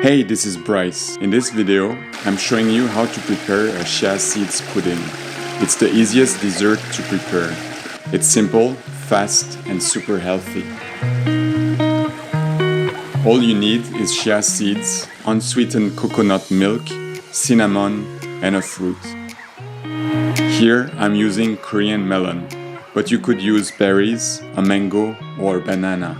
Hey, this is Bryce. In this video, I'm showing you how to prepare a chia seeds pudding. It's the easiest dessert to prepare. It's simple, fast, and super healthy. All you need is chia seeds, unsweetened coconut milk, cinnamon, and a fruit. Here, I'm using Korean melon, but you could use berries, a mango, or banana.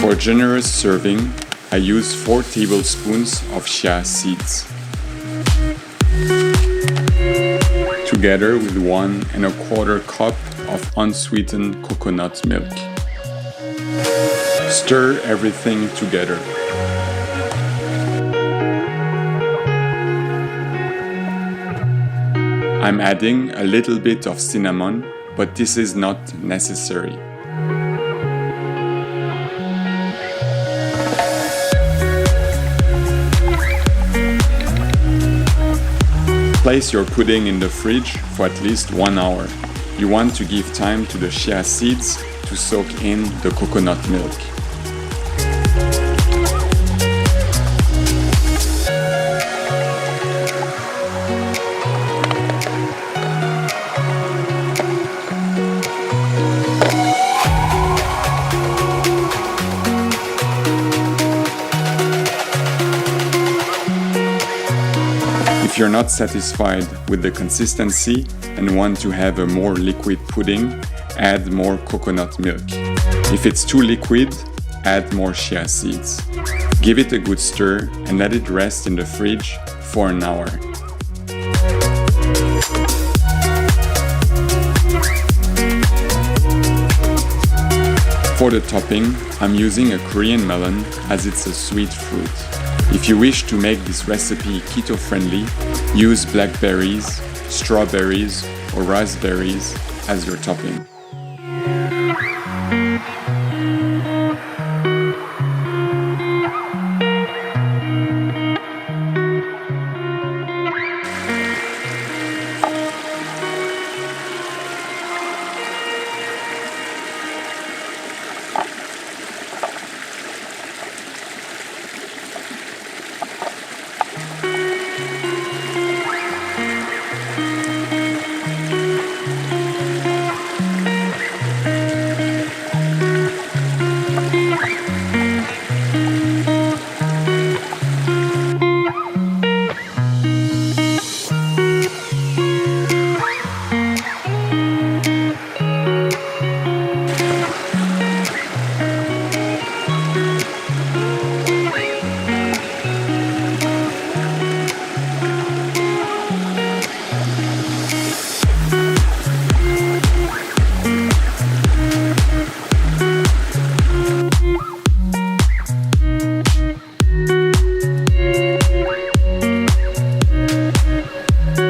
For a generous serving, I use 4 tablespoons of chia seeds, together with 1 1/4 cup of unsweetened coconut milk. Stir everything together. I'm adding a little bit of cinnamon, but this is not necessary. Place your pudding in the fridge for at least 1 hour. You want to give time to the chia seeds to soak in the coconut milk. If you're not satisfied with the consistency and want to have a more liquid pudding, add more coconut milk. If it's too liquid, add more chia seeds. Give it a good stir and let it rest in the fridge for an hour. For the topping, I'm using a Korean melon as it's a sweet fruit. If you wish to make this recipe keto-friendly, use blackberries, strawberries, or raspberries as your topping.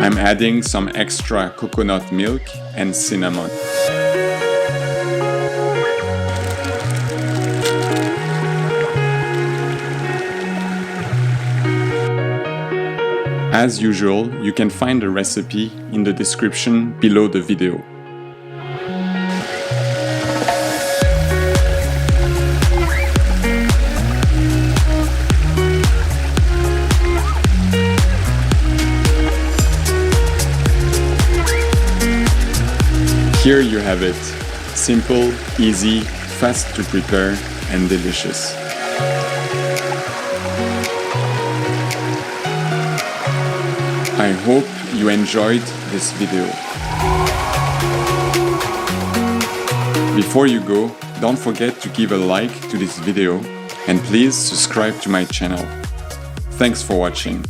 I'm adding some extra coconut milk and cinnamon. As usual, you can find the recipe in the description below the video. Here you have it. Simple, easy, fast to prepare, and delicious. I hope you enjoyed this video. Before you go, don't forget to give a like to this video and please subscribe to my channel. Thanks for watching.